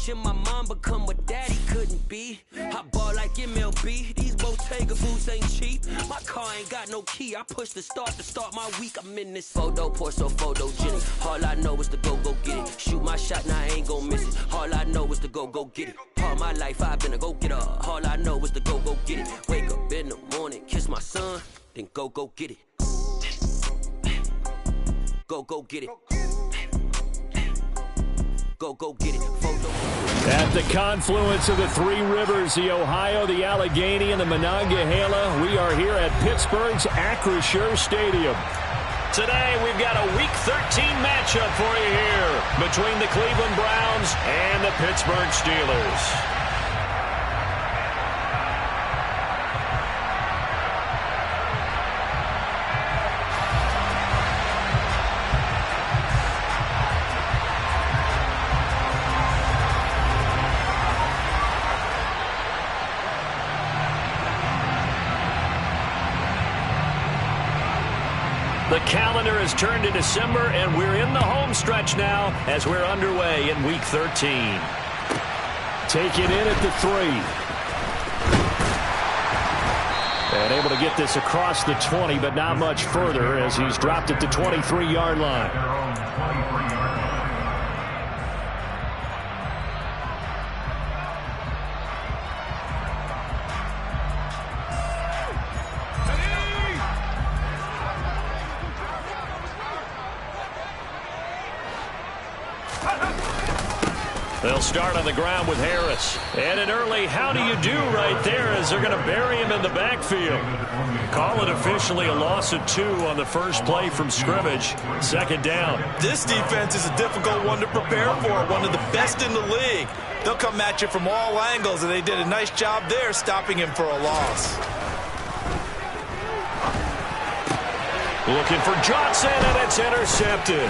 watching my mom become what daddy couldn't be. I ball like MLB, these Bottega boots ain't cheap. My car ain't got no key, I push the start to start my week. I'm in this photo, pour so photogenic. All I know is to go get it. Shoot my shot, now I ain't gon' miss it. All I know is to go get it. All my life I've been a go-getter. All I know is to go get it. Wake up in the morning, kiss my son, then go get it. Go get it. Go get it. At the confluence of the three rivers, the Ohio, the Allegheny, and the Monongahela, we are here at Pittsburgh's Acrisure Stadium. Today, we've got a Week 13 matchup for you here between the Cleveland Browns and the Pittsburgh Steelers. The calendar has turned to December, and we're in the home stretch now as we're underway in Week 13. Take it in at the 3. And able to get this across the 20, but not much further as he's dropped it to 23-yard line. They'll start on the ground with Harris. And an early how do you do right there as they're going to bury him in the backfield. Call it officially a loss of 2 on the first play from scrimmage. Second down. This defense is a difficult one to prepare for. One of the best in the league. They'll come at you from all angles, and they did a nice job there stopping him for a loss. Looking for Johnson, and it's intercepted.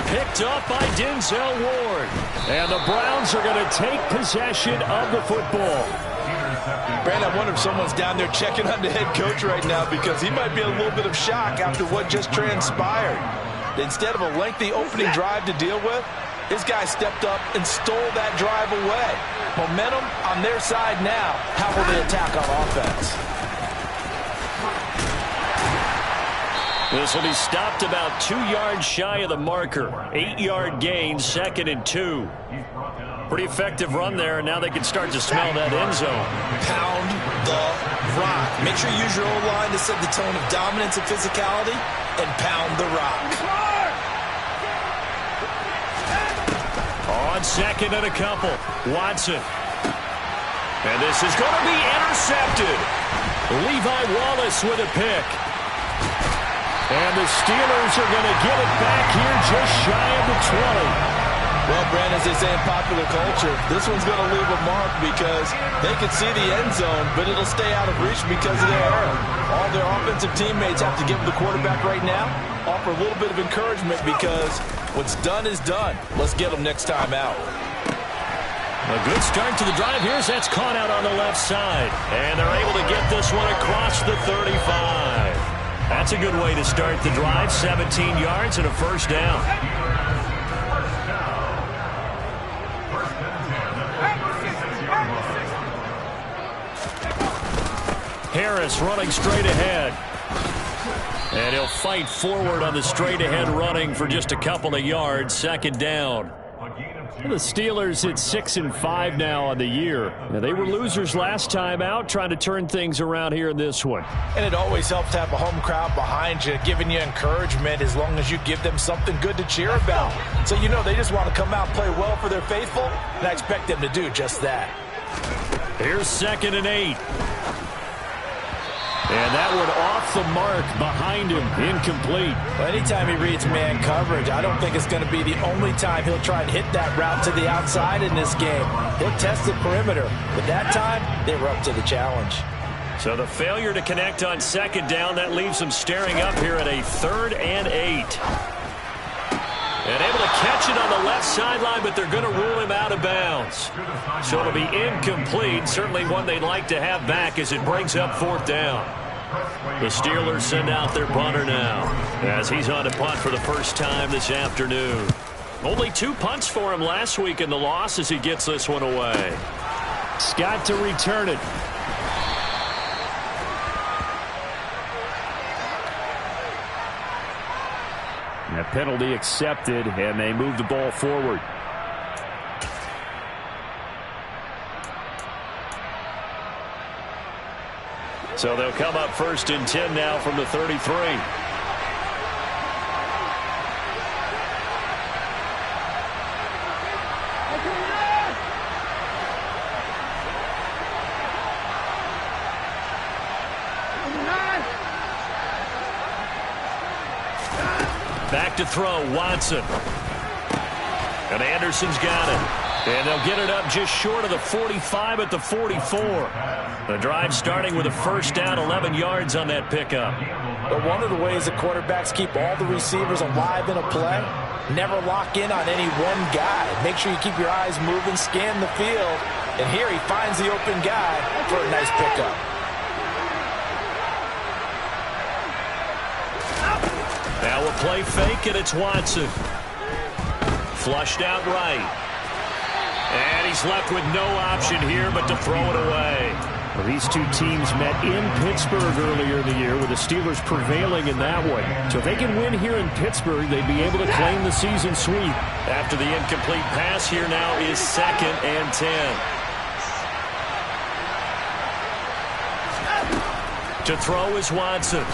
Picked up by Denzel Ward. And the Browns are going to take possession of the football. Brandon, I wonder if someone's down there checking on the head coach right now because he might be in a little bit of shock after what just transpired. Instead of a lengthy opening drive to deal with, his guy stepped up and stole that drive away. Momentum on their side now. How will they attack on offense? This will be stopped about 2 yards shy of the marker. 8-yard gain, 2nd and 2. Pretty effective run there, and now they can start to smell that end zone. Pound the rock. Make sure you use your O-line to set the tone of dominance and physicality, and pound the rock. On 2nd and a couple, Watson. And this is going to be intercepted. Levi Wallace with a pick. And the Steelers are going to get it back here just shy of the 20. Well, Brandon, as they say in popular culture, this one's going to leave a mark because they can see the end zone, but it'll stay out of reach because of their error. All their offensive teammates have to give the quarterback right now, offer a little bit of encouragement because what's done is done. Let's get them next time out. A good start to the drive. Here's that's caught out on the left side. And they're able to get this one across the 35. That's a good way to start the drive. 17 yards and a first down. Harris running straight ahead. And he'll fight forward on the straight ahead running for just a couple of yards. 2nd down. The Steelers at 6-5 now on the year. Now, they were losers last time out, trying to turn things around here in this one. And it always helps to have a home crowd behind you, giving you encouragement as long as you give them something good to cheer about. So you know they just want to come out and play well for their faithful, and I expect them to do just that. Here's 2nd and 8. And that one off the mark behind him, incomplete. Well, anytime he reads man coverage, I don't think it's going to be the only time he'll try and hit that route to the outside in this game. He'll test the perimeter, but that time they were up to the challenge. So the failure to connect on 2nd down, that leaves them staring up here at a 3rd and 8. And able to catch it on the left sideline, but they're going to rule him out of bounds. So it'll be incomplete. Certainly one they'd like to have back as it brings up 4th down. The Steelers send out their punter now as he's on to punt for the first time this afternoon. Only 2 punts for him last week in the loss as he gets this one away. Scott to return it. And a penalty accepted, and they move the ball forward. So they'll come up 1st and 10 now from the 33. Back to throw, Watson. And Anderson's got it. And they'll get it up just short of the 45 at the 44. The drive starting with a 1st down, 11 yards on that pickup. But one of the ways the quarterbacks keep all the receivers alive in a play, never lock in on any one guy. Make sure you keep your eyes moving, scan the field. And here he finds the open guy for a nice pickup. Now a play fake, and it's Watson. Flushed out right. And he's left with no option here but to throw it away. Well, these two teams met in Pittsburgh earlier in the year with the Steelers prevailing in that one. So if they can win here in Pittsburgh, they'd be able to claim the season sweep. After the incomplete pass, here now is 2nd and 10. To throw is Watson.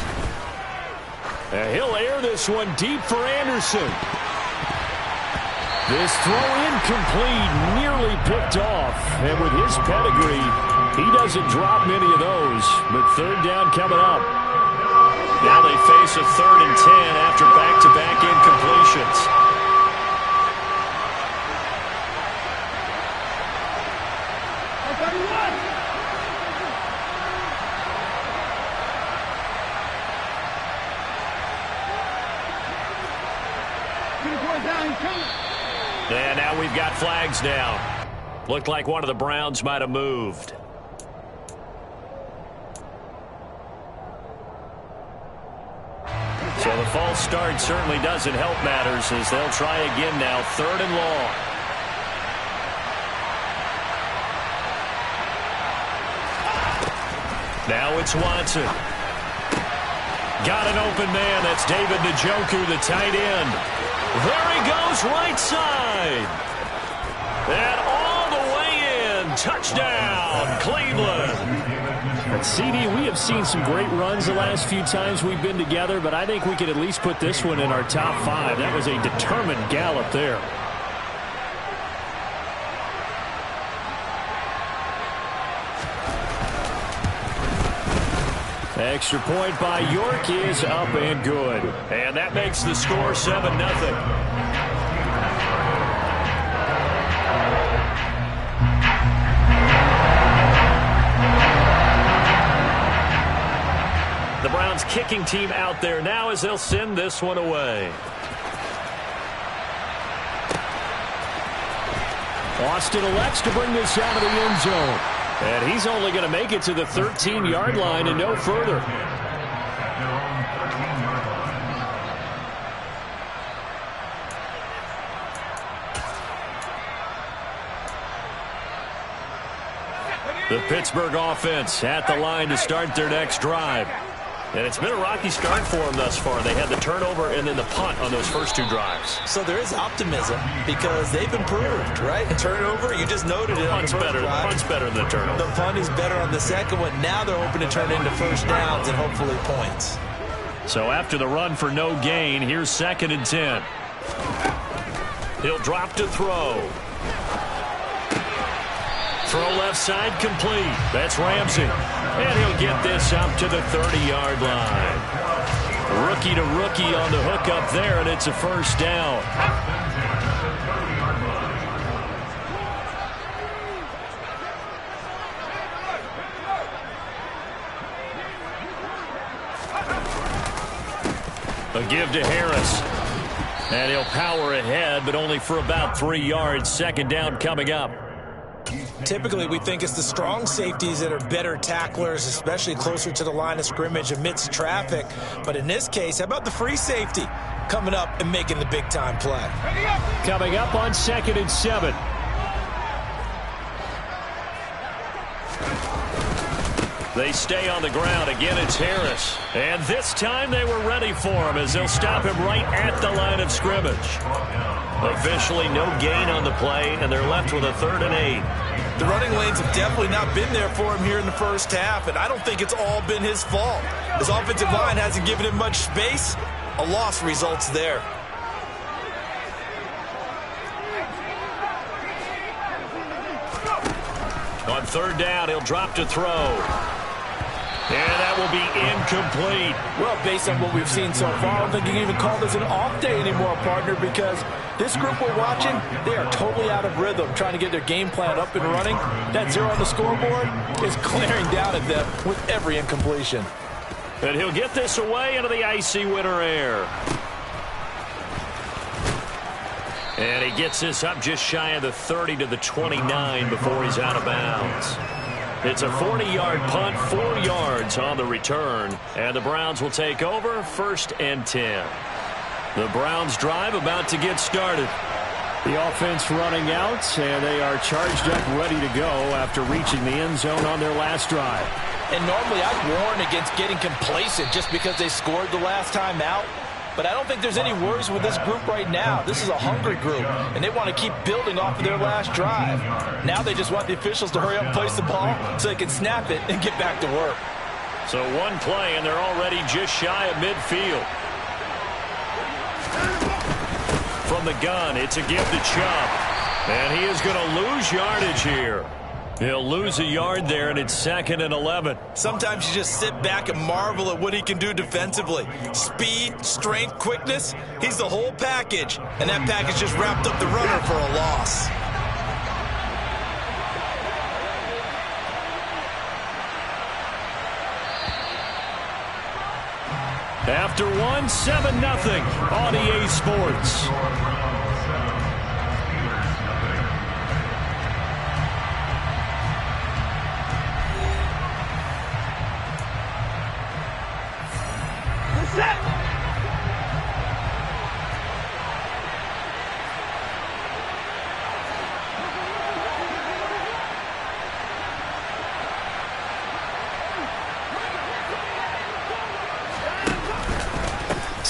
And he'll air this one deep for Anderson. This throw incomplete, nearly picked off. And with his pedigree, he doesn't drop many of those. But 3rd down coming up. Now they face a 3rd and 10 after back-to-back incompletions. And now we've got flags down. Looked like one of the Browns might have moved. So the false start certainly doesn't help matters as they'll try again now, 3rd and long. Now it's Watson. Got an open man. That's David Njoku, the tight end. There he goes, right side. And all the way in. Touchdown, Cleveland. But CD, we have seen some great runs the last few times we've been together, but I think we could at least put this one in our top 5. That was a determined gallop there. Extra point by York is up and good. And that makes the score 7-0. The Browns kicking team out there now as they'll send this one away. Austin elects to bring this out of the end zone. And he's only going to make it to the 13-yard line and no further. The Pittsburgh offense at the line to start their next drive. And it's been a rocky start for them thus far. They had the turnover and then the punt on those first 2 drives. So there is optimism because they've improved, right? Turnover, you just noted it. Punt's better than the turnover. The punt is better on the second one. Now they're hoping to turn into 1st downs and hopefully points. So after the run for no gain, here's 2nd and 10. He'll drop to throw. Throw left side complete. That's Ramsey. And he'll get this up to the 30-yard line. Rookie to rookie on the hook up there, and it's a 1st down. A give to Harris. And he'll power ahead, but only for about 3 yards. 2nd down coming up. Typically, we think it's the strong safeties that are better tacklers, especially closer to the line of scrimmage amidst traffic. But in this case, how about the free safety coming up and making the big-time play? Coming up on 2nd and 7. They stay on the ground. Again, it's Harris. And this time they were ready for him as they'll stop him right at the line of scrimmage. Officially no gain on the play, and they're left with a 3rd and 8. The running lanes have definitely not been there for him here in the first half, and I don't think it's all been his fault. His offensive line hasn't given him much space. A loss results there. On 3rd down, he'll drop to throw. And that will be incomplete. Well, based on what we've seen so far, I don't think you can even call this an off day anymore, partner, because this group we're watching, they are totally out of rhythm, trying to get their game plan up and running. That 0 on the scoreboard is glaring down at them with every incompletion. And he'll get this away into the icy winter air. And he gets this up just shy of the 30 to the 29 before he's out of bounds. It's a 40-yard punt, 4 yards on the return. And the Browns will take over, 1st and 10. The Browns drive about to get started. The offense running out, and they are charged up, ready to go after reaching the end zone on their last drive. And normally I'd warn against getting complacent just because they scored the last time out. But I don't think there's any worries with this group right now. This is a hungry group, and they want to keep building off of their last drive. Now they just want the officials to hurry up and place the ball so they can snap it and get back to work. So one play, and they're already just shy of midfield. From the gun, it's a give to Chubb. And he is going to lose yardage here. He'll lose a yard there, and it's 2nd and 11. Sometimes you just sit back and marvel at what he can do defensively. Speed, strength, quickness, he's the whole package. And that package just wrapped up the runner for a loss. After 7-0 on EA Sports.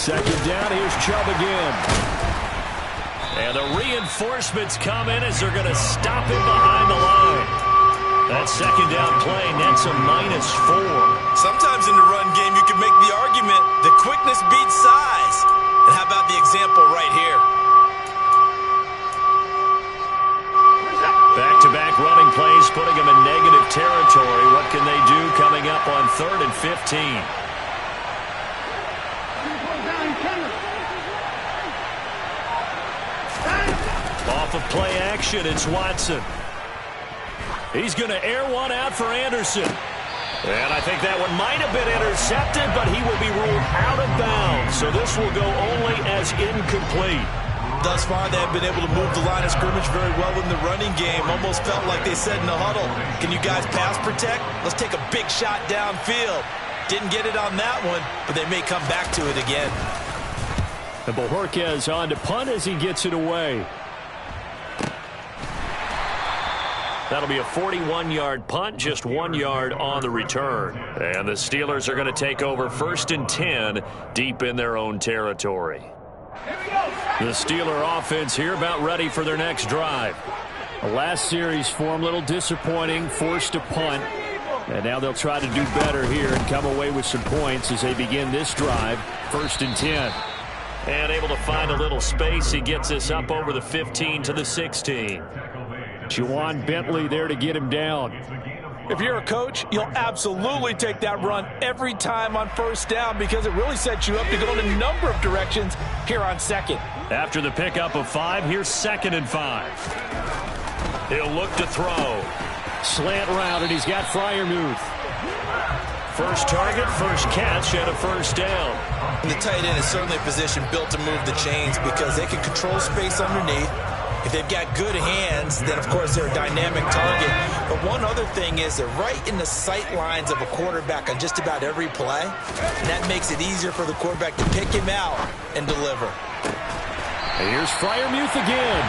Second down, here's Chubb again. And the reinforcements come in as they're going to stop him behind the line. That 2nd down play nets a -4. Sometimes in the run game you can make the argument that quickness beats size. And how about the example right here? Back-to-back running plays putting them in negative territory. What can they do coming up on 3rd and 15? Off of play action, it's Watson. He's going to air one out for Anderson. And I think that one might have been intercepted, but he will be ruled out of bounds. So this will go only as incomplete. Thus far, they have been able to move the line of scrimmage very well in the running game. Almost felt like they said in the huddle, can you guys pass protect? Let's take a big shot downfield. Didn't get it on that one, but they may come back to it again. And Bojorquez on to punt as he gets it away. That'll be a 41-yard punt, just 1 yard on the return. And the Steelers are going to take over 1st and 10 deep in their own territory. The Steeler offense here about ready for their next drive. The last series for them, a little disappointing, forced a punt. And now they'll try to do better here and come away with some points as they begin this drive, 1st and 10. And able to find a little space. He gets this up over the 15 to the 16. Juwan Bentley there to get him down. If you're a coach, you'll absolutely take that run every time on 1st down because it really sets you up to go in a number of directions here on 2nd. After the pickup of 5, here's 2nd and 5. He'll look to throw. Slant route, and he's got Freiermuth. First target, first catch, and a 1st down. And the tight end is certainly a position built to move the chains because they can control space underneath. If they've got good hands, then, of course, they're a dynamic target. But one other thing is they're right in the sight lines of a quarterback on just about every play. And that makes it easier for the quarterback to pick him out and deliver. And here's Freiermuth again.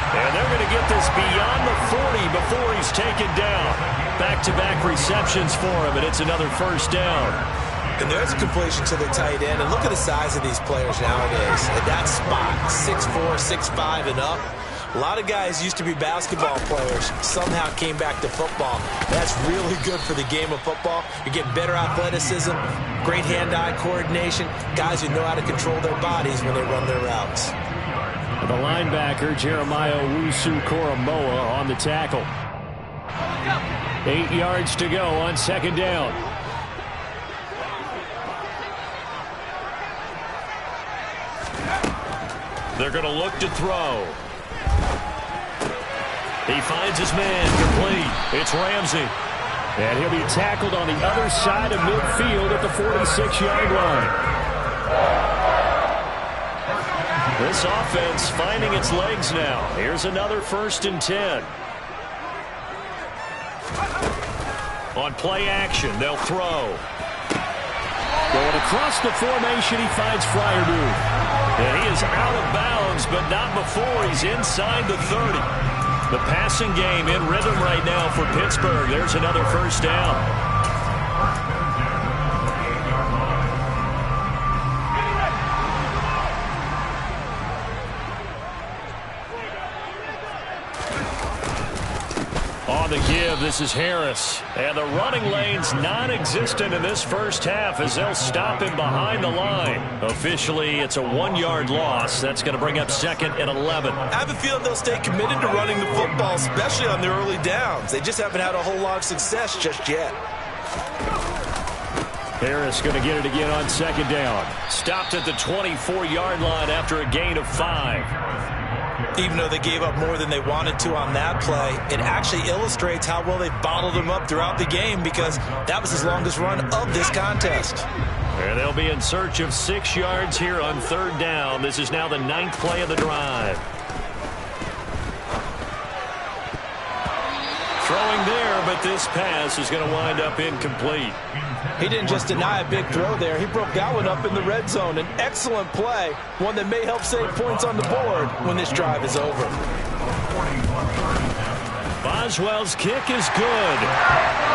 And they're going to get this beyond the 40 before he's taken down. Back-to-back receptions for him, and it's another first down. And there's a completion to the tight end. And look at the size of these players nowadays. At that spot, 6'4", 6'5", and up. A lot of guys used to be basketball players, somehow came back to football. That's really good for the game of football. You get better athleticism, great hand-eye coordination, guys who know how to control their bodies when they run their routes. The linebacker, Jeremiah Owusu-Koramoah, on the tackle. 8 yards to go on second down. They're going to look to throw. He finds his man complete. It's Ramsey. And he'll be tackled on the other side of midfield at the 46-yard line. This offense finding its legs now. Here's another 1st and 10. On play action, they'll throw. Going across the formation, he finds Freiermuth. And he is out of bounds, but not before he's inside the 30. The passing game in rhythm right now for Pittsburgh. There's another first down. On the give, this is Harris. And the running lane's non-existent in this first half as they'll stop him behind the line. Officially, it's a 1-yard loss. That's going to bring up 2nd and 11. I have a feeling they'll stay committed to running the football, especially on their early downs. They just haven't had a whole lot of success just yet. Harris going to get it again on second down. Stopped at the 24-yard line after a gain of 5. Even though they gave up more than they wanted to on that play, it actually illustrates how well they bottled them up throughout the game because that was his longest run of this contest. And they'll be in search of 6 yards here on 3rd down. This is now the 9th play of the drive. Throwing there, but this pass is going to wind up incomplete. He didn't just deny a big throw there. He broke that one up in the red zone. An excellent play, one that may help save points on the board when this drive is over. Boswell's kick is good.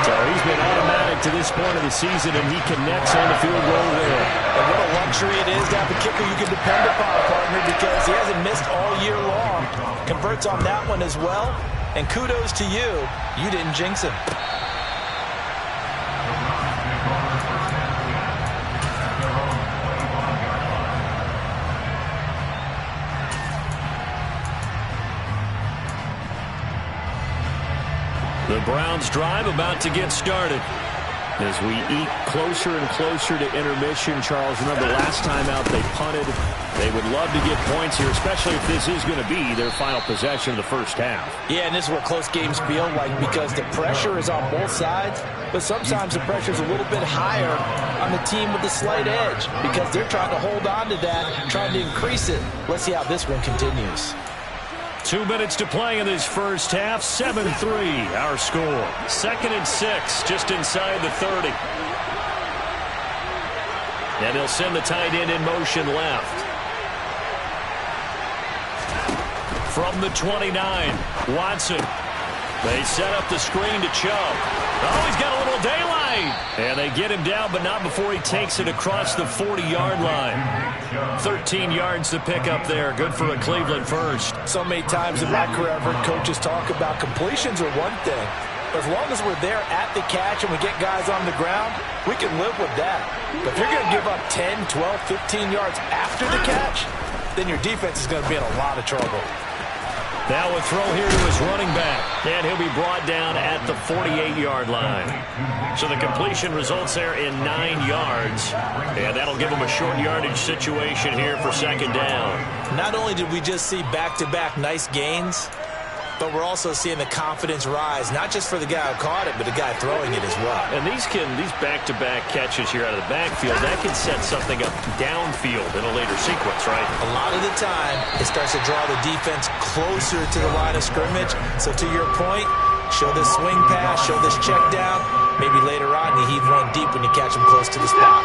So he's been automatic to this point of the season, and he connects on the field goal there. And what a luxury it is to have a kicker you can depend upon, partner, because he hasn't missed all year long. Converts on that one as well. And kudos to you. You didn't jinx him. The Browns drive about to get started. As we eat closer and closer to intermission, Charles, remember last time out they punted. They would love to get points here, especially if this is going to be their final possession of the first half. Yeah, and this is what close games feel like because the pressure is on both sides, but sometimes the pressure is a little bit higher on the team with the slight edge because they're trying to hold on to that, trying to increase it. Let's see how this one continues. 2 minutes to play in this first half. 7-3 our score. 2nd and 6 just inside the 30. And he'll send the tight end in motion left. From the 29, Watson. They set up the screen to Chubb. Oh, he's got a little daylight. And they get him down, but not before he takes it across the 40-yard line. 13 yards to pick up there. Good for a Cleveland first. So many times in my career, I've heard coaches talk about completions are one thing. But as long as we're there at the catch and we get guys on the ground, we can live with that. But if you're going to give up 10, 12, 15 yards after the catch, then your defense is going to be in a lot of trouble. Now a throw here to his running back. And he'll be brought down at the 48-yard line. So the completion results there in 9 yards. And that'll give him a short yardage situation here for 2nd down. Not only did we just see back-to-back nice gains, but we're also seeing the confidence rise, not just for the guy who caught it, but the guy throwing it as well. And these back-to-back catches here out of the backfield, that can set something up downfield in a later sequence, right? A lot of the time, it starts to draw the defense closer to the line of scrimmage. So to your point, show this swing pass, show this check down. Maybe later on you heave one deep when you catch him close to the spot.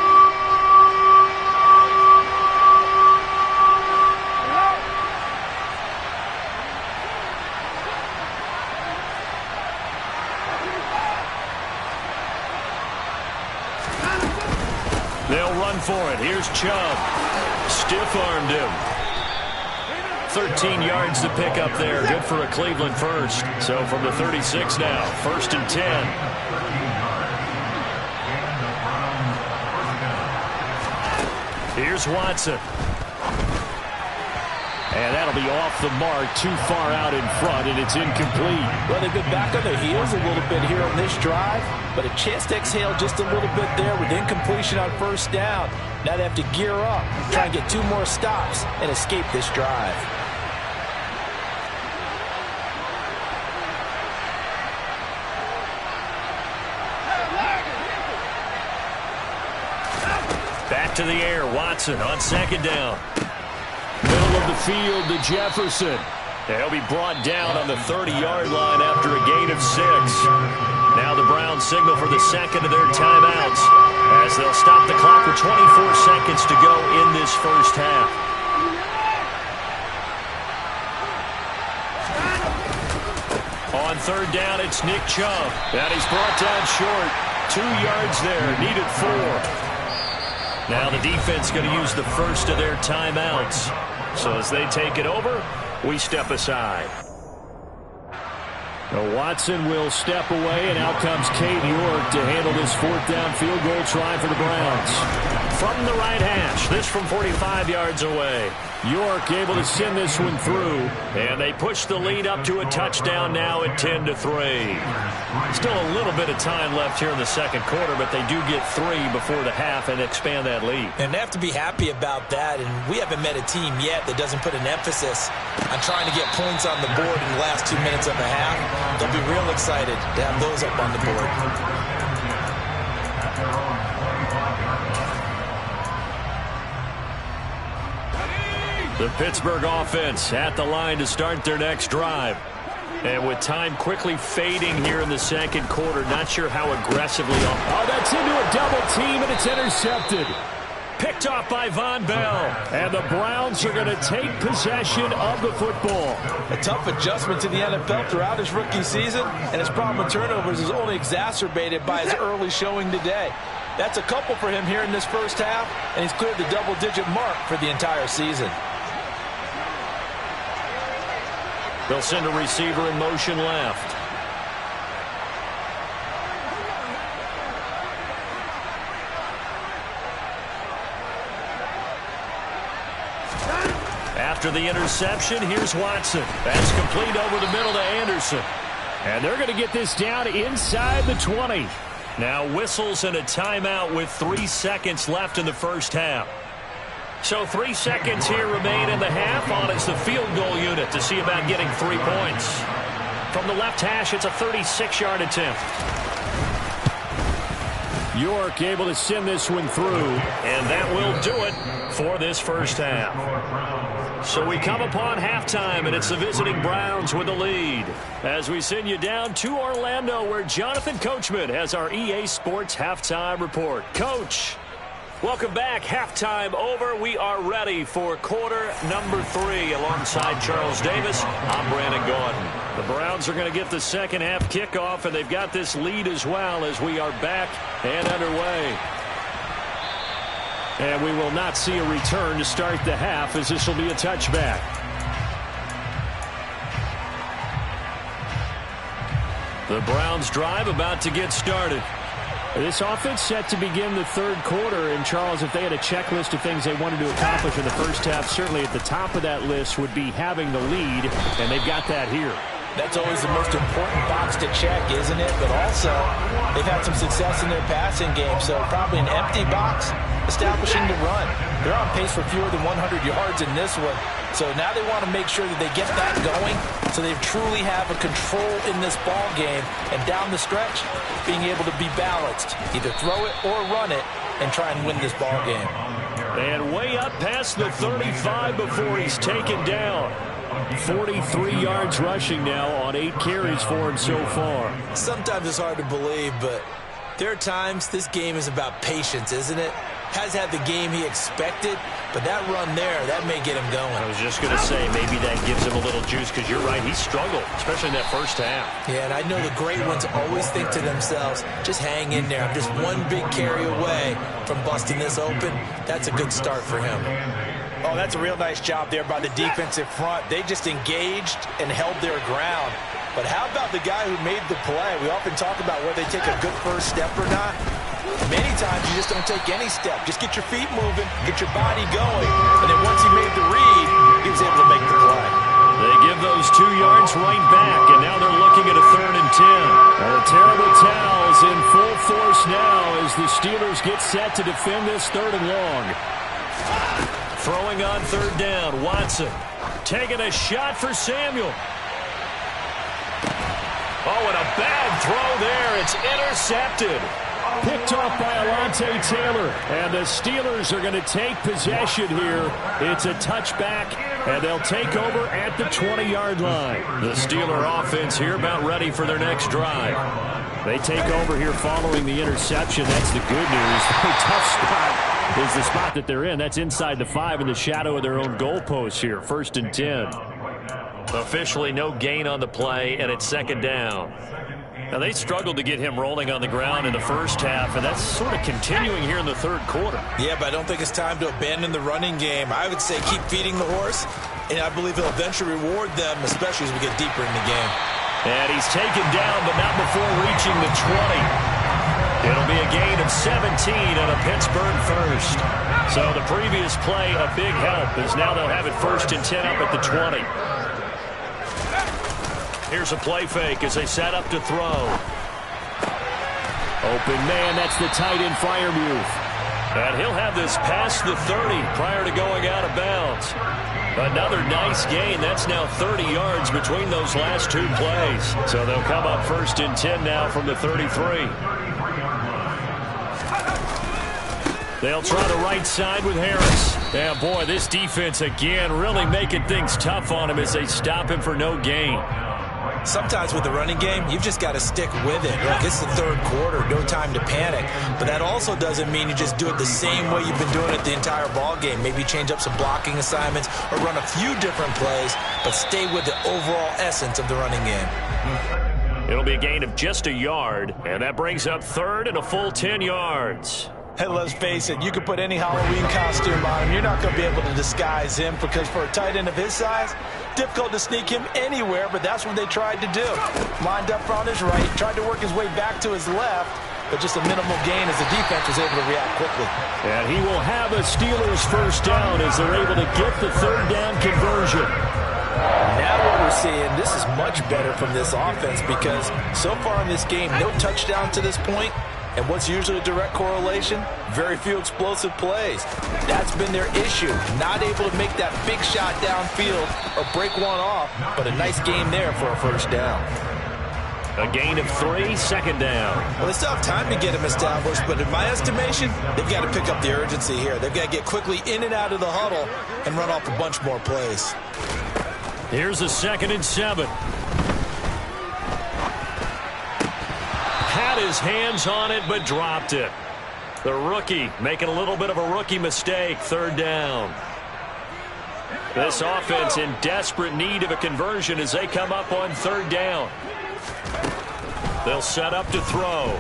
They'll run for it. Here's Chubb. Stiff-armed him. 13 yards to pick up there. Good for a Cleveland first. So from the 36 now, 1st and 10. Here's Watson. And that'll be off the mark, too far out in front, and it's incomplete. Well, they've been back on their heels a little bit here on this drive, but a chance to exhale just a little bit there with incompletion on 1st down. Now they have to gear up, try and get 2 more stops, and escape this drive. Back to the air, Watson on 2nd down. Middle of the field to Jefferson. He'll be brought down on the 30-yard line after a gain of 6. Now the Browns signal for the second of their timeouts as they'll stop the clock with 24 seconds to go in this first half. On 3rd down, it's Nick Chubb. And he's brought down short. 2 yards there, needed 4. Now the defense going to use the first of their timeouts. So as they take it over, we step aside. Now Watson will step away, and out comes Cade York to handle this 4th down field goal try for the Browns. From the right hash, this from 45 yards away. York able to send this one through, and they push the lead up to a touchdown now at 10-3. Still a little bit of time left here in the second quarter, but they do get 3 before the half and expand that lead. And they have to be happy about that, and we haven't met a team yet that doesn't put an emphasis on trying to get points on the board in the last 2 minutes of the half. They'll be real excited to have those up on the board. The Pittsburgh offense at the line to start their next drive. And with time quickly fading here in the second quarter, not sure how aggressively. Oh, that's into a double team, and it's intercepted. Picked off by Von Bell. And the Browns are going to take possession of the football. A tough adjustment to the NFL throughout his rookie season, and his problem with turnovers is only exacerbated by his early showing today. That's a couple for him here in this first half, and he's cleared the double-digit mark for the entire season. They'll send a receiver in motion left. After the interception, here's Watson. That's complete over the middle to Anderson. And they're going to get this down inside the 20. Now whistles and a timeout with 3 seconds left in the first half. So 3 seconds here remain in the half on as the field goal unit to see about getting 3 points. From the left hash, it's a 36-yard attempt. York able to send this one through. And that will do it for this first half. So we come upon halftime, and it's the visiting Browns with the lead. As we send you down to Orlando, where Jonathan Coachman has our EA Sports Halftime Report. Coach, welcome back. Halftime over. We are ready for quarter number 3. Alongside Charles Davis, I'm Brandon Gordon. The Browns are going to get the second half kickoff, and they've got this lead as well as we are back and underway. And we will not see a return to start the half, as this will be a touchback. The Browns drive about to get started. This offense set to begin the third quarter, and Charles, if they had a checklist of things they wanted to accomplish in the first half, certainly at the top of that list would be having the lead, and they've got that here. That's always the most important box to check, isn't it? But also, they've had some success in their passing game, so probably an empty box, establishing the run. They're on pace for fewer than 100 yards in this one. So now they want to make sure that they get that going so they truly have a control in this ball game. And down the stretch, being able to be balanced. Either throw it or run it and try and win this ball game. And way up past the 35 before he's taken down. 43 yards rushing now on 8 carries for him so far. Sometimes it's hard to believe, but there are times this game is about patience, isn't it? Has had the game he expected, but that run there, that may get him going. I was just going to say, maybe that gives him a little juice, because you're right, he struggled, especially in that first half. Yeah, and I know the great ones always think to themselves, just hang in there. I'm just one big carry away from busting this open. That's a good start for him. Oh, that's a real nice job there by the defensive front. They just engaged and held their ground. But how about the guy who made the play? We often talk about whether they take a good first step or not. Many times you just don't take any step. Just get your feet moving, get your body going, and then once he made the read, he was able to make the play. They give those 2 yards right back, and now they're looking at a 3rd and 10. The terrible towels in full force now as the Steelers get set to defend this 3rd and long. Throwing on 3rd down, Watson taking a shot for Samuel. Oh, and a bad throw there. It's intercepted. Picked off by Alontae Taylor, and the Steelers are going to take possession here. It's a touchback, and they'll take over at the 20-yard line. The Steeler offense here about ready for their next drive. They take over here following the interception. That's the good news. The tough spot is the spot that they're in. That's inside the 5 in the shadow of their own goalpost here. 1st and 10. Officially no gain on the play, and it's 2nd down. Now, they struggled to get him rolling on the ground in the first half, and that's sort of continuing here in the 3rd quarter. Yeah, but I don't think it's time to abandon the running game. I would say keep feeding the horse, and I believe he'll eventually reward them, especially as we get deeper in the game. And he's taken down, but not before reaching the 20. It'll be a gain of 17 on a Pittsburgh first. So the previous play, a big help, as now they'll have it 1st and 10 up at the 20. Here's a play fake as they set up to throw. Open man, that's the tight end Freiermuth. And he'll have this past the 30 prior to going out of bounds. Another nice gain. That's now 30 yards between those last 2 plays. So they'll come up 1st and 10 now from the 33. They'll try the right side with Harris. And boy, this defense again really making things tough on him as they stop him for no gain. Sometimes with the running game, you've just got to stick with it. Look, it's the 3rd quarter, no time to panic. But that also doesn't mean you just do it the same way you've been doing it the entire ball game. Maybe change up some blocking assignments or run a few different plays, but stay with the overall essence of the running game. It'll be a gain of just a yard, and that brings up 3rd and a full 10 yards. Hey, let's face it, you can put any Halloween costume on him. You're not going to be able to disguise him because for a tight end of his size, difficult to sneak him anywhere, but that's what they tried to do. Lined up on his right, tried to work his way back to his left, but just a minimal gain as the defense was able to react quickly. And he will have a Steelers 1st down as they're able to get the 3rd down conversion. Now what we're seeing, this is much better from this offense because so far in this game, no touchdown to this point. And what's usually a direct correlation? Very few explosive plays. That's been their issue. Not able to make that big shot downfield or break one off, but a nice game there for a 1st down. A gain of 3, 2nd down. Well, they still have time to get him established, but in my estimation, they've got to pick up the urgency here. They've got to get quickly in and out of the huddle and run off a bunch more plays. Here's a 2nd and 7. Had his hands on it, but dropped it. The rookie making a little bit of a rookie mistake. 3rd down. This offense in desperate need of a conversion as they come up on 3rd down. They'll set up to throw.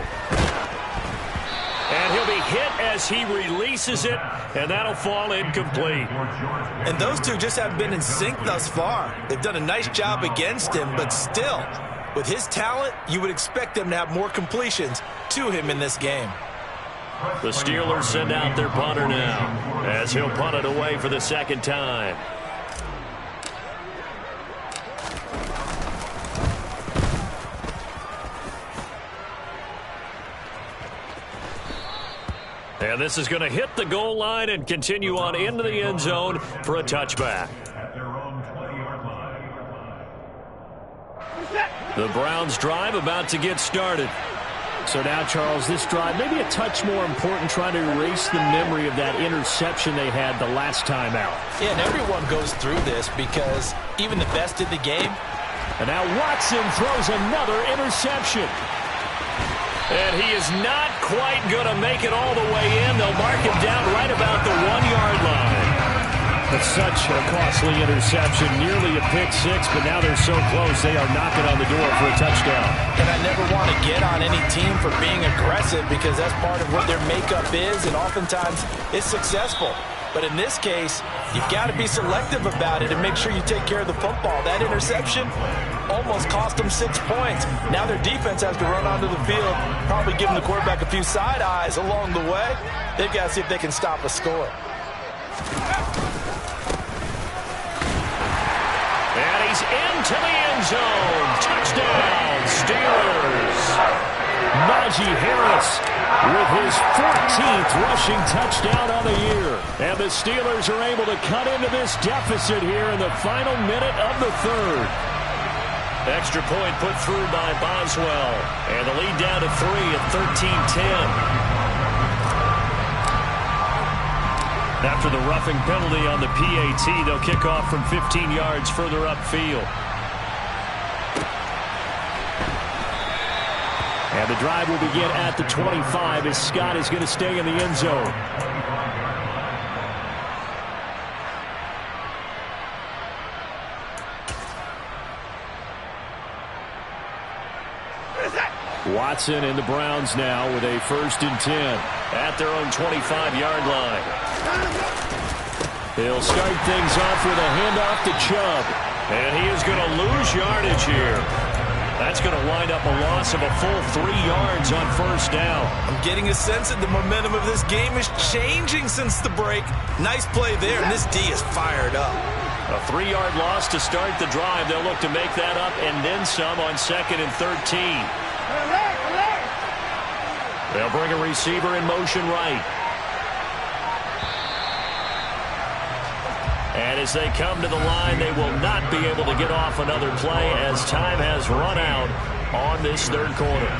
And he'll be hit as he releases it, and that'll fall incomplete. And those two just haven't been in sync thus far. They've done a nice job against him, but still, with his talent, you would expect them to have more completions to him in this game. The Steelers send out their punter now as he'll punt it away for the 2nd time. And this is going to hit the goal line and continue on into the end zone for a touchback. The Browns drive about to get started. So now, Charles, this drive maybe a touch more important, trying to erase the memory of that interception they had the last time out. Yeah, and everyone goes through this because even the best in the game. And now Watson throws another interception. And he is not quite going to make it all the way in. They'll mark him down right about the 1-yard line. It's such a costly interception, nearly a pick six, but now they're so close they are knocking on the door for a touchdown. And I never want to get on any team for being aggressive because that's part of what their makeup is, and oftentimes it's successful. But in this case, you've got to be selective about it and make sure you take care of the football. That interception almost cost them 6 points. Now their defense has to run onto the field, probably giving the quarterback a few side eyes along the way. They've got to see if they can stop a score. And he's into the end zone. Touchdown, Steelers. Najee Harris with his 14th rushing touchdown on the year. And the Steelers are able to cut into this deficit here in the final minute of the third. Extra point put through by Boswell. And the lead down to 3 at 13-10. After the roughing penalty on the PAT, they'll kick off from 15 yards further upfield. And the drive will begin at the 25 as Scott is going to stay in the end zone. Watson and the Browns now with a 1st and 10 at their own 25-yard line. He'll start things off with a handoff to Chubb. And he is going to lose yardage here. That's going to wind up a loss of a full 3 yards on 1st down. I'm getting a sense that the momentum of this game is changing since the break. Nice play there, and this D is fired up. A 3-yard loss to start the drive. They'll look to make that up and then some on 2nd and 13. They'll bring a receiver in motion right. And as they come to the line, they will not be able to get off another play as time has run out on this third quarter.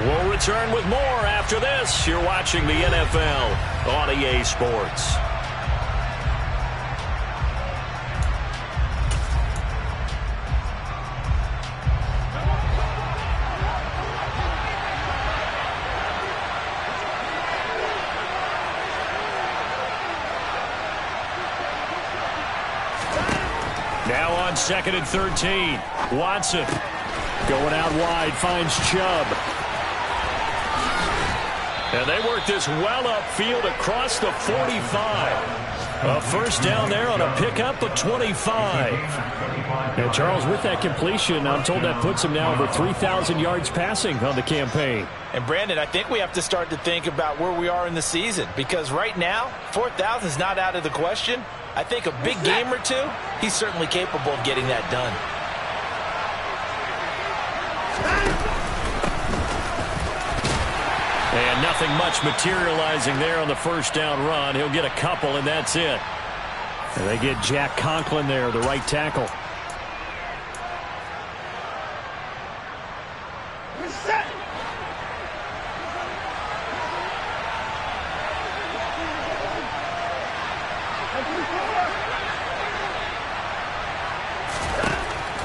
We'll return with more after this. You're watching the NFL on EA Sports. Now on 2nd and 13. Watson going out wide, finds Chubb. And they work this well upfield across the 45. A 1st down there on a pickup of 25. And Charles, with that completion, I'm told that puts him now over 3,000 yards passing on the campaign. And Brandon, I think we have to start to think about where we are in the season, because right now 4,000 is not out of the question. I think a big game or two, he's certainly capable of getting that done. And nothing much materializing there on the 1st down run. He'll get a couple, and that's it. And they get Jack Conklin there, the right tackle.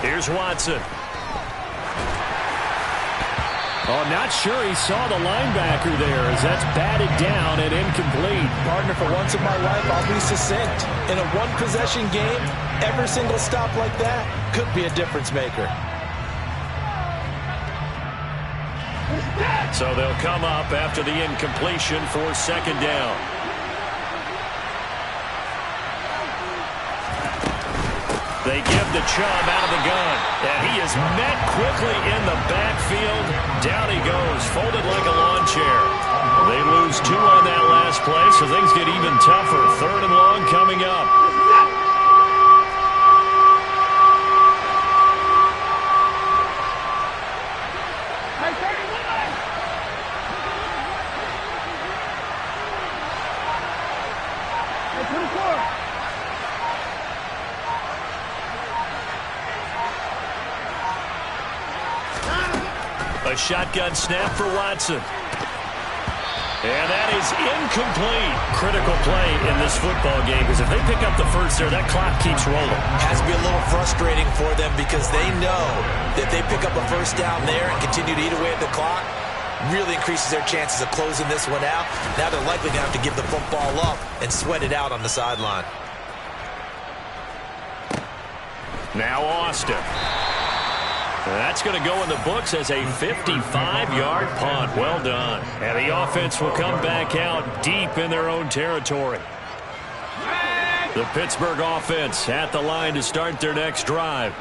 Here's Watson. Oh, not sure he saw the linebacker there as that's batted down and incomplete. Partner, for once in my life, I'll be succinct. In a one-possession game, every single stop like that could be a difference maker. So they'll come up after the incompletion for 2nd down. They give the Chubb out of the gun. And he is met quickly in the backfield. Down he goes, folded like a lawn chair. They lose 2 on that last play, so things get even tougher. 3rd and long coming up. A shotgun snap for Watson. And that is incomplete. Critical play in this football game, because if they pick up the first there, that clock keeps rolling. Has to be a little frustrating for them because they know that they pick up a first down there and continue to eat away at the clock, really increases their chances of closing this one out. Now they're likely going to have to give the football up and sweat it out on the sideline. Now Austin. That's going to go in the books as a 55-yard punt. Well done. And the offense will come back out deep in their own territory. The Pittsburgh offense at the line to start their next drive.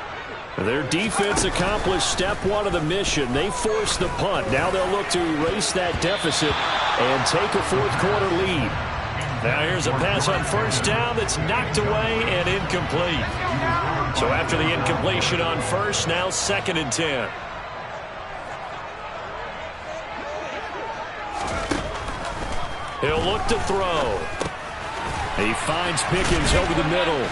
Their defense accomplished step one of the mission. They forced the punt. Now they'll look to erase that deficit and take a fourth-quarter lead. Now here's a pass on first down that's knocked away and incomplete. So after the incompletion on first, now 2nd and 10. He'll look to throw. He finds Pickens over the middle.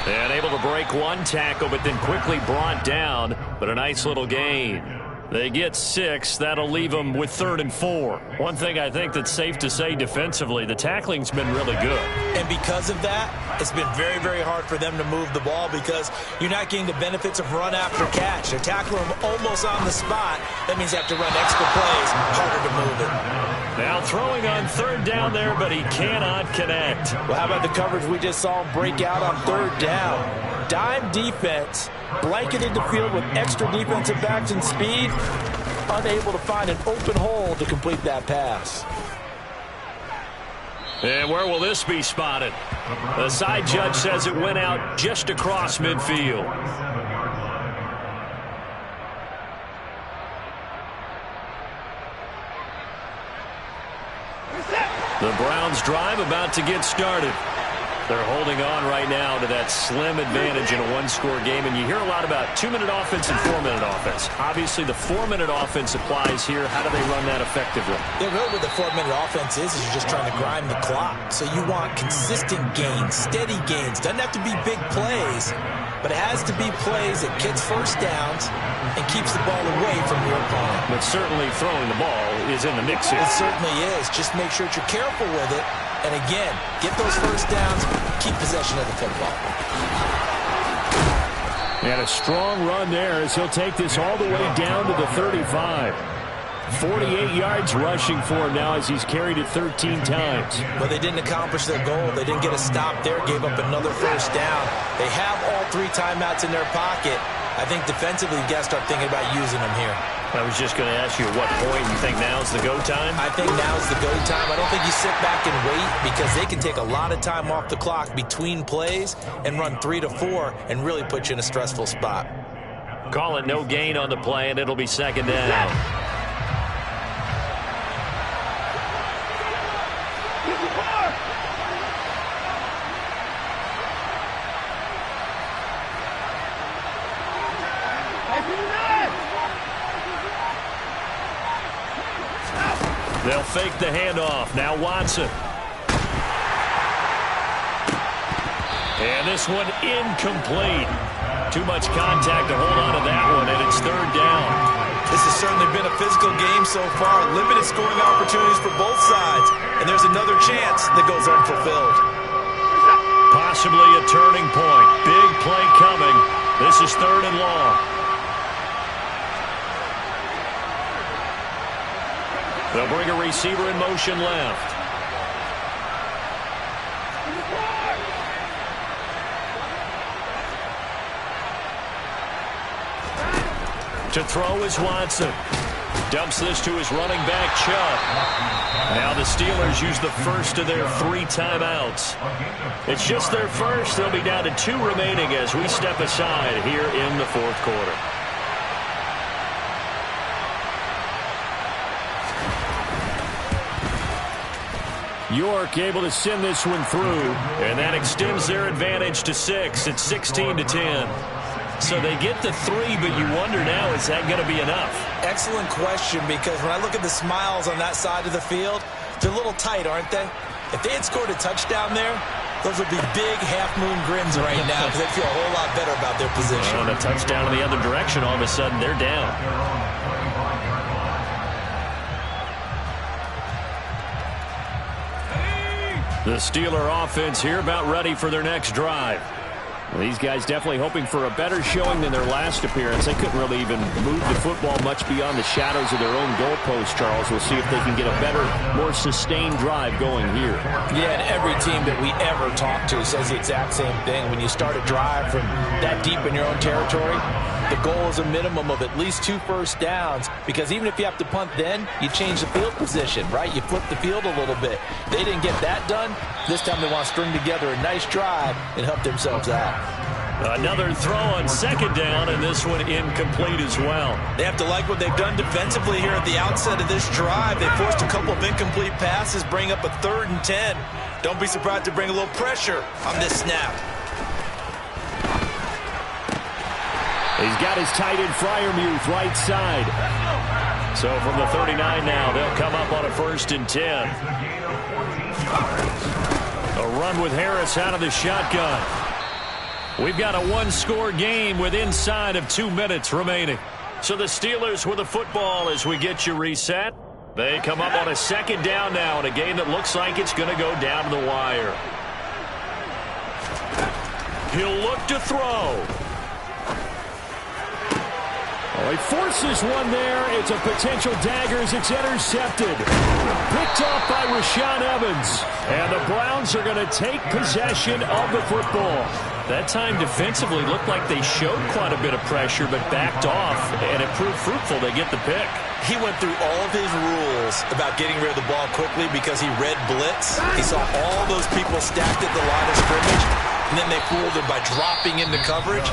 And able to break one tackle, but then quickly brought down. But a nice little gain. They get 6. That'll leave them with 3rd and 4. One thing I think that's safe to say defensively, the tackling's been really good. And because of that, it's been very, very hard for them to move the ball because you're not getting the benefits of run after catch. They tackle them almost on the spot. That means you have to run extra plays, harder to move it. Now throwing on 3rd down there, but he cannot connect. Well, how about the coverage we just saw him break out on 3rd down? Dime defense, blanketed the field with extra defensive backs and speed, unable to find an open hole to complete that pass. And where will this be spotted? The side judge says it went out just across midfield. The Browns drive about to get started. They're holding on right now to that slim advantage in a one-score game. And you hear a lot about 2-minute offense and 4-minute offense. Obviously, the 4-minute offense applies here. How do they run that effectively? Yeah, really what the 4-minute offense is you're just trying to grind the clock. So you want consistent gains, steady gains. Doesn't have to be big plays, but it has to be plays that gets first downs and keeps the ball away from your opponent. But certainly throwing the ball is in the mix here. It certainly is. Just make sure that you're careful with it. And again, get those first downs, keep possession of the football. And a strong run there as he'll take this all the way down to the 35. 48 yards rushing for him now as he's carried it 13 times. But they didn't accomplish their goal. They didn't get a stop there, gave up another first down. They have all 3 timeouts in their pocket. I think defensively you've got to start thinking about using them here. I was just going to ask you at what point you think now's the go time? I think now's the go time. I don't think you sit back and wait because they can take a lot of time off the clock between plays and run 3 to 4 and really put you in a stressful spot. Call it no gain on the play, and it'll be 2nd down. They'll fake the handoff. Now Watson. And this one incomplete. Too much contact to hold on to that one, and it's 3rd down. This has certainly been a physical game so far. Limited scoring opportunities for both sides. And there's another chance that goes unfulfilled. Possibly a turning point. Big play coming. This is 3rd and long. They'll bring a receiver in motion left. To throw is Watson. Dumps this to his running back, Chubb. Now the Steelers use the first of their 3 timeouts. It's just their first. They'll be down to 2 remaining as we step aside here in the 4th quarter. York able to send this one through. And that extends their advantage to 6. It's 16-10. So they get the 3, but you wonder now, is that going to be enough? Excellent question, because when I look at the smiles on that side of the field, they're a little tight, aren't they? If they had scored a touchdown there, those would be big half-moon grins right now because they feel a whole lot better about their position. And a touchdown in the other direction, all of a sudden they're down. The Steeler offense here about ready for their next drive. Well, these guys definitely hoping for a better showing than their last appearance. They couldn't really even move the football much beyond the shadows of their own goalpost, Charles. We'll see if they can get a better, more sustained drive going here. Yeah, and every team that we ever talk to says the exact same thing. When you start a drive from that deep in your own territory, the goal is a minimum of at least 2 first downs, because even if you have to punt then, you change the field position, right? You flip the field a little bit. They didn't get that done. This time they want to string together a nice drive and help themselves out. Another throw on second down, and this one incomplete as well. They have to like what they've done defensively here at the outset of this drive. They forced a couple of incomplete passes, bring up a 3rd and 10. Don't be surprised to bring a little pressure on this snap. He's got his tight end Freiermuth right side. So from the 39 now, they'll come up on a 1st and 10. A run with Harris out of the shotgun. We've got a 1-score game with inside of 2 minutes remaining. So the Steelers with the football as we get you reset. They come up on a 2nd down now in a game that looks like it's going to go down to the wire. He'll look to throw. Oh, he forces one there. It's a potential dagger as it's intercepted. Picked off by Rashaan Evans. And the Browns are going to take possession of the football. That time defensively looked like they showed quite a bit of pressure but backed off, and it proved fruitful. They get the pick. He went through all of his rules about getting rid of the ball quickly because he read blitz. He saw all those people stacked at the line of scrimmage, and then they fooled him by dropping into coverage.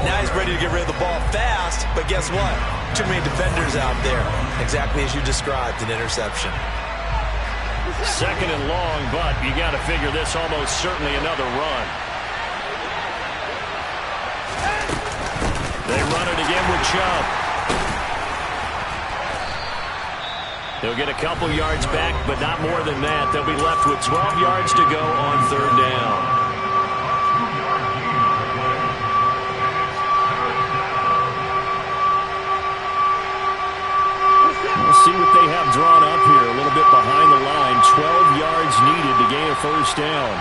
Now he's ready to get rid of the ball fast, but guess what? Too many defenders out there. Exactly as you described, an interception. 2nd and long, but you got to figure this almost certainly another run. They run it again with Chubb. They'll get a couple yards back, but not more than that. They'll be left with 12 yards to go on 3rd down. We'll see what they have drawn up here. A little bit behind the line. 12 yards needed to gain a 1st down.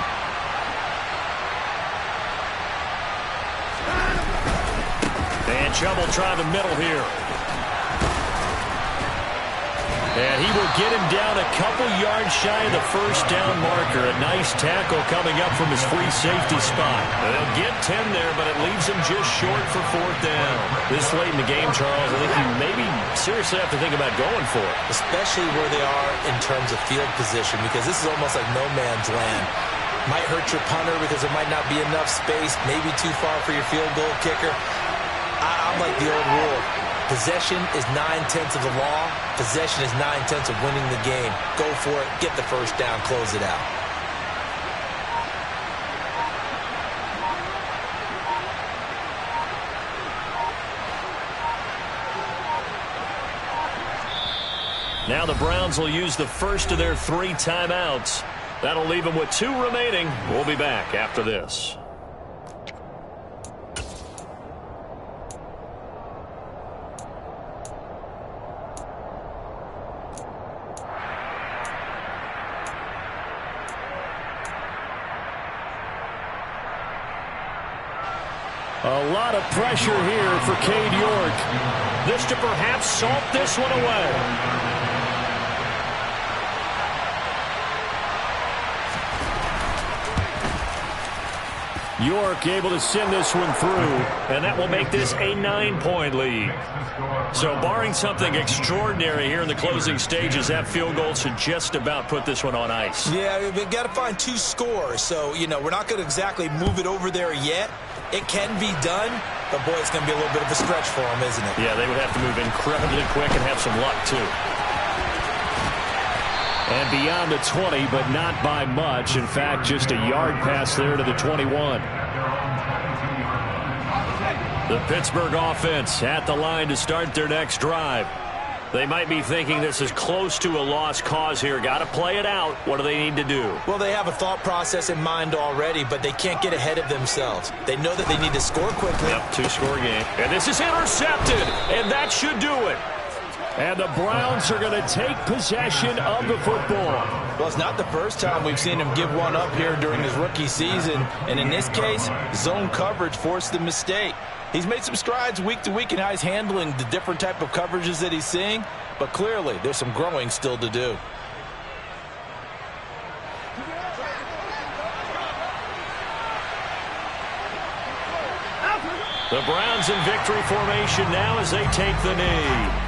And Chubb will try the middle here. And he will get him down a couple yards shy of the 1st down marker. A nice tackle coming up from his free safety spot. They'll get 10 there, but it leaves him just short for 4th down. This late in the game, Charles, I think you maybe seriously have to think about going for it. Especially where they are in terms of field position, because this is almost like no man's land. Might hurt your punter because there might not be enough space, maybe too far for your field goal kicker. I'm like the old rule. Possession is 9/10 of the law. Possession is 9/10 of winning the game. Go for it. Get the 1st down. Close it out. Now the Browns will use the first of their 3 timeouts. That'll leave them with 2 remaining. We'll be back after this. A lot of pressure here for Cade York. This to perhaps salt this one away. York able to send this one through. And that will make this a 9-point lead. So barring something extraordinary here in the closing stages, that field goal should just about put this one on ice. Yeah, we've got to find 2 scores. So, we're not going to exactly move it over there yet. It can be done, but boy, it's going to be a little bit of a stretch for them, isn't it? Yeah, they would have to move incredibly quick and have some luck, too. And beyond the 20, but not by much. In fact, just a yard pass there to the 21. The Pittsburgh offense at the line to start their next drive. They might be thinking this is close to a lost cause here. Got to play it out. What do they need to do? Well, they have a thought process in mind already, but they can't get ahead of themselves. They know that they need to score quickly. Yep, 2-score game. And this is intercepted, and that should do it. And the Browns are going to take possession of the football. Well, it's not the first time we've seen him give one up here during his rookie season. And in this case, zone coverage forced the mistake. He's made some strides week to week in how he's handling the different type of coverages that he's seeing. But clearly, there's some growing still to do. The Browns in victory formation now as they take the knee.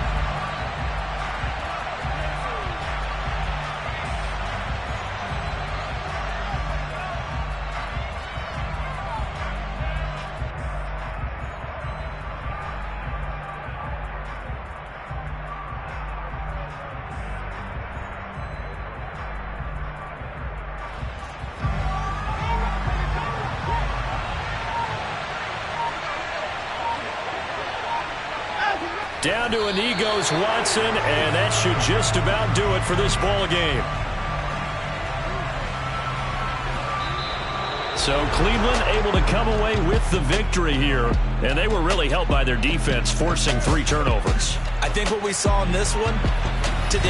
Down to a knee goes Watson, and that should just about do it for this ball game. So Cleveland able to come away with the victory here, and they were really helped by their defense, forcing 3 turnovers. I think what we saw in this one today